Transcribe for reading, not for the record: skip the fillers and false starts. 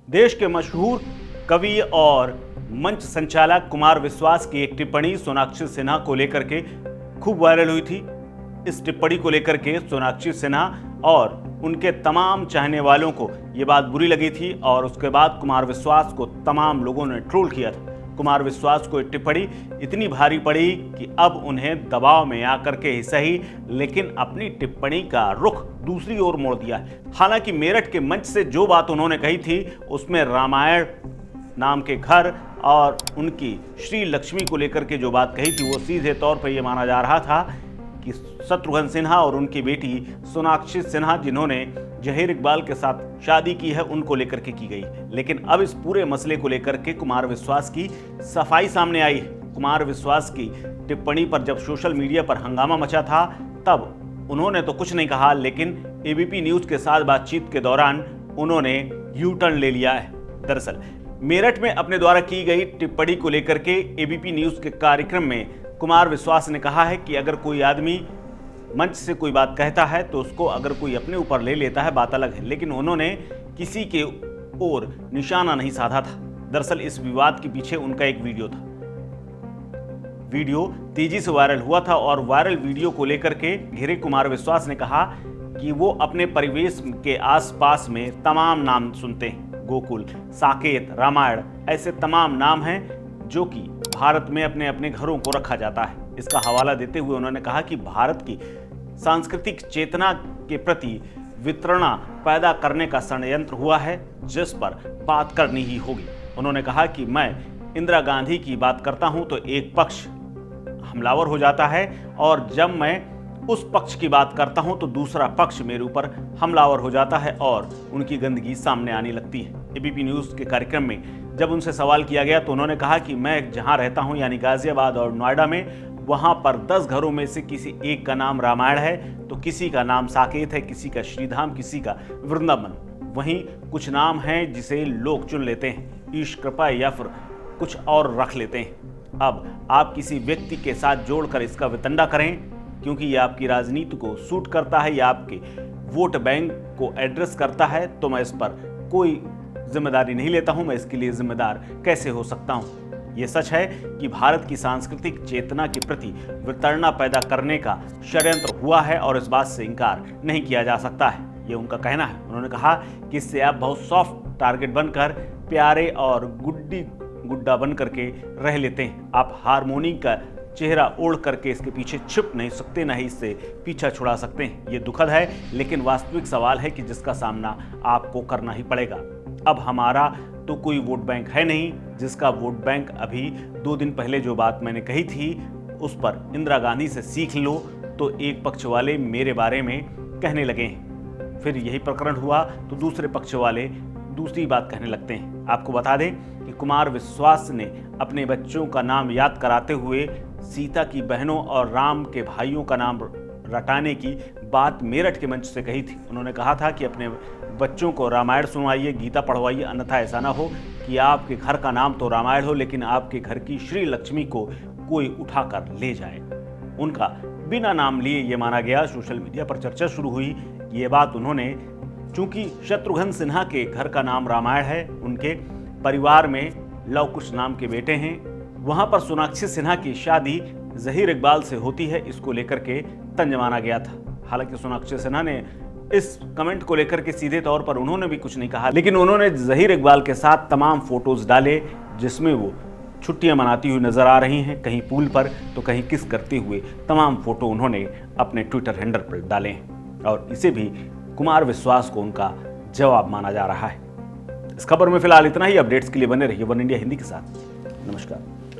देश के मशहूर कवि और मंच संचालक कुमार विश्वास की एक टिप्पणी सोनाक्षी सिन्हा को लेकर के खूब वायरल हुई थी। इस टिप्पणी को लेकर के सोनाक्षी सिन्हा और उनके तमाम चाहने वालों को ये बात बुरी लगी थी और उसके बाद कुमार विश्वास को तमाम लोगों ने ट्रोल किया था। कुमार विश्वास को ये टिप्पणी इतनी भारी पड़ी कि अब उन्हें दबाव में आकर के ही सही, लेकिन अपनी टिप्पणी का रुख दूसरी ओर मोड़ दिया है। हालांकि मेरठ के मंच से जो बात उन्होंने कही थी उसमें रामायण नाम के घर और उनकी श्री लक्ष्मी को लेकर के जो बात कही थी वो सीधे तौर पर यह माना जा रहा था कि शत्रुघ्न सिन्हा और उनकी बेटी सोनाक्षी सिन्हा जिन्होंने जहीर इकबाल के साथ शादी की है उनको लेकर के की गई। लेकिन अब इस पूरे मसले को लेकर के कुमार विश्वास की सफाई सामने आई है। कुमार विश्वास की टिप्पणी पर जब सोशल मीडिया पर हंगामा मचा था तब उन्होंने तो कुछ नहीं कहा, लेकिन एबीपी न्यूज के साथ बातचीत के दौरान उन्होंने यू टर्न ले लिया है। दरअसल मेरठ में अपने द्वारा की गई टिप्पणी को लेकर के एबीपी न्यूज के कार्यक्रम में कुमार विश्वास ने कहा है कि अगर कोई आदमी मंच से कोई बात कहता है तो उसको अगर कोई अपने ऊपर ले लेता है बात अलग है, लेकिन उन्होंने किसी के ओर निशाना नहीं साधा था। दरअसल इस विवाद के पीछे उनका एक वीडियो था। वीडियो तेजी से वायरल हुआ था और वायरल वीडियो को लेकर के घिरे कुमार विश्वास ने कहा कि वो अपने परिवेश के आसपास में तमाम नाम सुनते हैं। गोकुल, साकेत, रामायण ऐसे तमाम नाम हैं जो कि भारत में अपने अपने घरों को रखा जाता है। इसका हवाला देते हुए उन्होंने कहा कि भारत की सांस्कृतिक चेतना के प्रति वितरणा पैदा करने का षड्यंत्र हुआ है जिस पर बात करनी ही होगी। उन्होंने कहा कि मैं इंदिरा गांधी की बात करता हूं तो एक पक्ष हमलावर हो जाता है और जब मैं उस पक्ष की बात करता हूं तो दूसरा पक्ष मेरे ऊपर हमलावर हो जाता है और उनकी गंदगी सामने आने लगती है। एबीपी न्यूज के कार्यक्रम में जब उनसे सवाल किया गया तो उन्होंने कहा कि मैं जहां रहता हूं यानी गाजियाबाद और नोएडा में, वहां पर 10 घरों में से किसी एक का नाम रामायण है तो किसी का नाम साकेत है, किसी का श्रीधाम, किसी का वृंदावन। वहीं कुछ नाम हैं जिसे लोग चुन लेते हैं, ईश कृपा या फिर कुछ और रख लेते हैं। अब आप किसी व्यक्ति के साथ जोड़कर इसका वितंडा करें क्योंकि यह आपकी राजनीति को सूट करता है या आपके वोट बैंक को एड्रेस करता है, तो मैं इस पर कोई जिम्मेदारी नहीं लेता हूं। मैं इसके लिए जिम्मेदार कैसे हो सकता हूं? यह सच है कि भारत की सांस्कृतिक चेतना के प्रति वितरणा पैदा करने का षड्यंत्र हुआ है और इस बात से इनकार नहीं किया जा सकता है, ये उनका कहना है। उन्होंने कहा कि इससे आप बहुत सॉफ्ट टारगेट बनकर प्यारे और गुड्डा बन करके रह लेते हैं। आप हारमोनी का चेहरा ओढ़ करके इसके पीछे छिप नहीं सकते, ना ही इससे पीछा छुड़ा सकते हैं। ये दुखद है, लेकिन वास्तविक सवाल है कि जिसका सामना आपको करना ही पड़ेगा। अब हमारा तो कोई वोट बैंक है नहीं जिसका वोट बैंक अभी 2 दिन पहले जो बात मैंने कही थी उस पर इंदिरा गांधी से सीख लो तो एक पक्ष वाले मेरे बारे में कहने लगे हैं, फिर यही प्रकरण हुआ तो दूसरे पक्ष वाले दूसरी बात कहने लगते हैं। आपको बता दें कि कुमार विश्वास ने अपने बच्चों का नाम याद कराते हुए सीता की बहनों और राम के भाइयों का नाम रटाने की बात मेरठ के मंच से कही थी। उन्होंने कहा था कि अपने बच्चों को रामायण सुनवाइए, गीता पढ़वाइए, अन्यथा ऐसा ना हो कि आपके घर का नाम तो रामायण हो लेकिन आपके घर की श्री लक्ष्मी को कोई उठाकर ले जाए। उनका बिना नाम लिए ये माना गया। सोशल मीडिया पर चर्चा शुरू हुई। ये बात उन्होंने, चूंकि शत्रुघ्न सिन्हा के घर का नाम रामायण है, उनके परिवार में लव कुश नाम के बेटे हैं, वहां पर सोनाक्षी सिन्हा की शादी जहीर इकबाल से होती है, इसको लेकर के तंज माना गया था। हालांकि सोनाक्षी सिन्हा ने इस कमेंट को लेकर के सीधे तौर पर उन्होंने भी कुछ नहीं कहा, लेकिन उन्होंने जहीर इकबाल के साथ तमाम फोटोज डाले जिसमें वो छुट्टियां मनाती हुई नजर आ रही हैं, कहीं पूल पर तो कहीं किस करते हुए। तमाम फोटो उन्होंने अपने ट्विटर हैंडल पर डाले हैं और इसे भी कुमार विश्वास को उनका जवाब माना जा रहा है। इस खबर में फिलहाल इतना ही। अपडेट्स के लिए बने रहिए वन इंडिया हिंदी के साथ। नमस्कार।